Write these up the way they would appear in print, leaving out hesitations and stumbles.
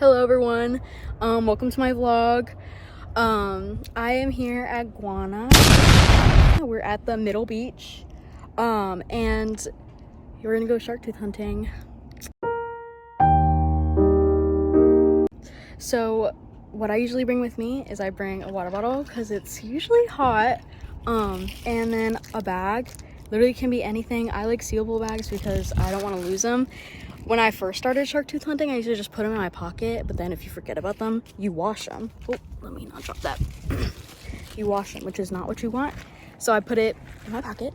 Hello everyone, welcome to my vlog. I am here at Guana. We're at the middle beach, and we're gonna go shark tooth hunting. So what I usually bring with me is I bring a water bottle because it's usually hot, and then a bag. Literally can be anything. I like sealable bags because I don't want to lose them. When I first started shark tooth hunting, I used to just put them in my pocket, but then if you forget about them, you wash them. Oh, let me not drop that. You wash them, which is not what you want. So I put it in my pocket.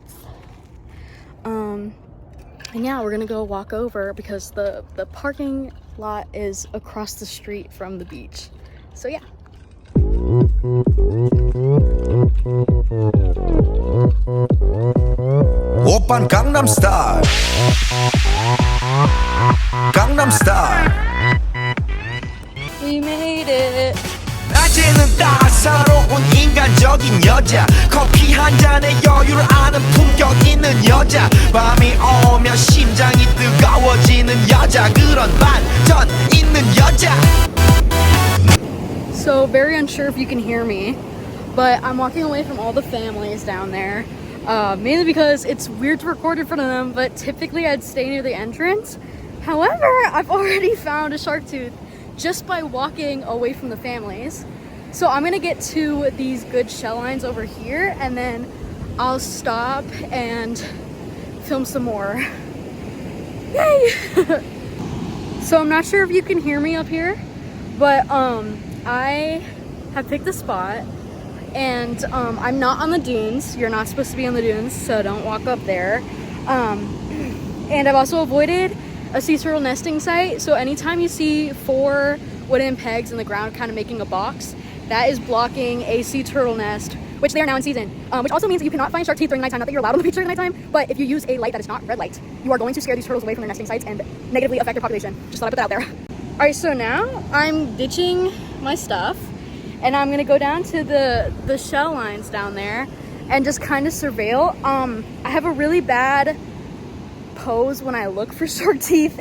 And yeah, we're gonna go walk over because the parking lot is across the street from the beach. So yeah. 오빤 강남 스타일 강남 스타일 We made it. 낮에는 따사로운 인간적인 여자 커피 한 잔에 여유를 아는 품격 있는 여자 밤이 오면 심장이 뜨거워지는 여자 그런 반전 있는 여자. So very unsure if you can hear me, but I'm walking away from all the families down there, mainly because it's weird to record in front of them, but typically I'd stay near the entrance. However, I've already found a shark tooth just by walking away from the families. So I'm gonna get to these good shell lines over here and then I'll stop and film some more. Yay! So I'm not sure if you can hear me up here, but I have picked a spot and I'm not on the dunes. You're not supposed to be on the dunes, so don't walk up there. And I've also avoided a sea turtle nesting site, so anytime you see 4 wooden pegs in the ground kind of making a box, that is blocking a sea turtle nest, which they are now in season, which also means that you cannot find shark teeth during the nighttime. Not that you're allowed on the beach during the nighttime, but if you use a light that is not red light, you are going to scare these turtles away from their nesting sites and negatively affect their population. Just thought I'd put that out there. All right, so now I'm ditching my stuff and I'm gonna go down to the shell lines down there and just kind of surveil. I have a really bad pose when I look for shark teeth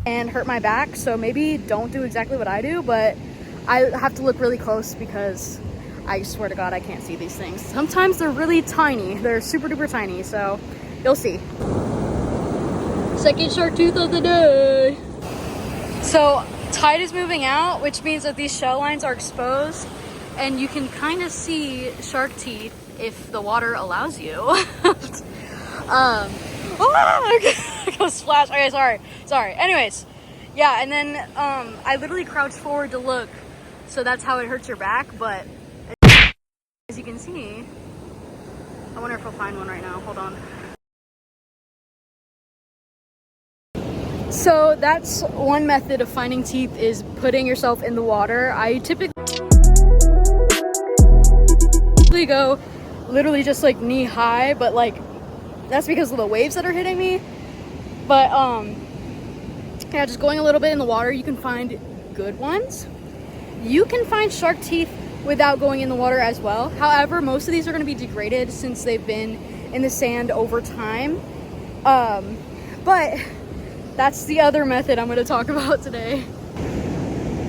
and hurt my back, so maybe don't do exactly what I do, but I have to look really close because I swear to God I can't see these things. Sometimes they're really tiny, they're super duper tiny, so you'll see. Second shark tooth of the day. So tide is moving out, which means that these shell lines are exposed and you can kind of see shark teeth if the water allows you. I go splash. Okay, sorry. Anyways, yeah, and then I literally crouched forward to look, so that's how it hurts your back, but as you can see, I wonder if I'll find one right now. Hold on. So that's one method of finding teeth, is putting yourself in the water. I typically go literally just like knee high, but like that's because of the waves that are hitting me. But yeah, just going a little bit in the water, you can find good ones. You can find shark teeth without going in the water as well. However, most of these are going to be degraded since they've been in the sand over time. But that's the other method I'm going to talk about today.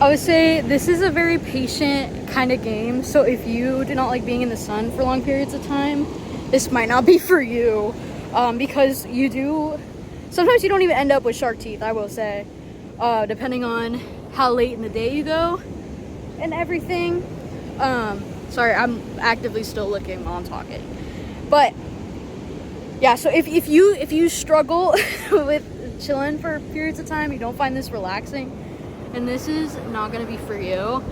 I would say this is a very patient kind of game, so if you do not like being in the sun for long periods of time, this might not be for you, because sometimes you don't even end up with shark teeth, I will say, depending on how late in the day you go and everything. Sorry, I'm actively still looking while I'm talking, but yeah, so if you struggle with chilling for periods of time, you don't find this relaxing, and this is not gonna be for you,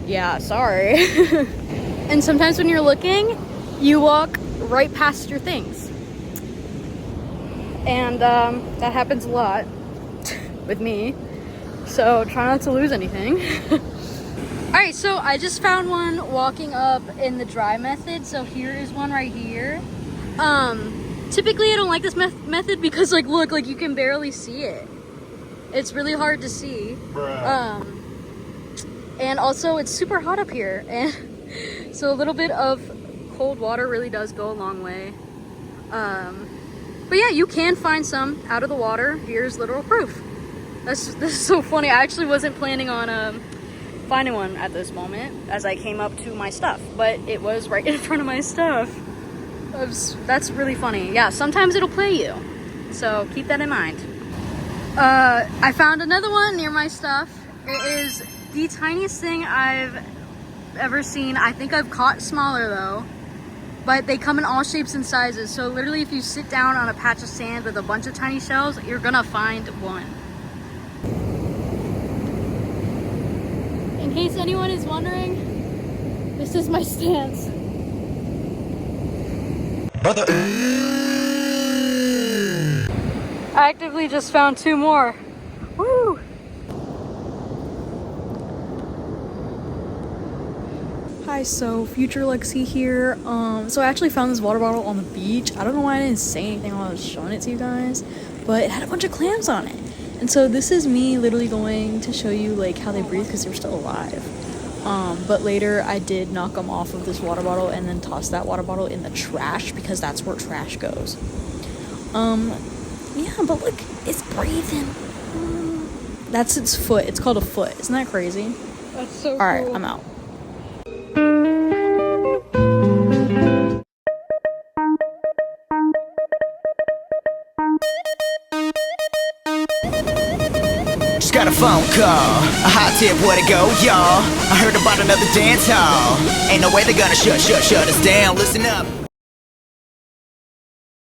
yeah, sorry. And sometimes when you're looking, you walk right past your things, and that happens a lot with me, so try not to lose anything. All right, so I just found one walking up in the dry method, so here is one right here. Typically I don't like this method because look, you can barely see it. It's really hard to see. And also it's super hot up here, and so a little bit of cold water really does go a long way. But yeah, you can find some out of the water. Here's literal proof. This is so funny. I actually wasn't planning on finding one at this moment as I came up to my stuff, but it was right in front of my stuff. That's really funny. Yeah, sometimes it'll play you, so keep that in mind. I found another one near my stuff. It is the tiniest thing I've ever seen. I think I've caught smaller though, but they come in all shapes and sizes. So literally if you sit down on a patch of sand with a bunch of tiny shells, you're gonna find one. In case anyone is wondering, this is my stance. I actively just found 2 more. Woo! Hi, so future Lexi here. So I actually found this water bottle on the beach. I don't know why I didn't say anything while I was showing it to you guys, but it had a bunch of clams on it. And so this is me literally going to show you like how they breathe because they're still alive. But later I did knock them off of this water bottle and then toss that water bottle in the trash because that's where trash goes. Yeah, but look, it's breathing. That's its foot. It's called a foot. Isn't that crazy? That's so cool. All right, I'm out. Just got a phone call, a hot tip, where'd it go, y'all? I heard about another dance hall. Ain't no way they're gonna shut us down, listen up.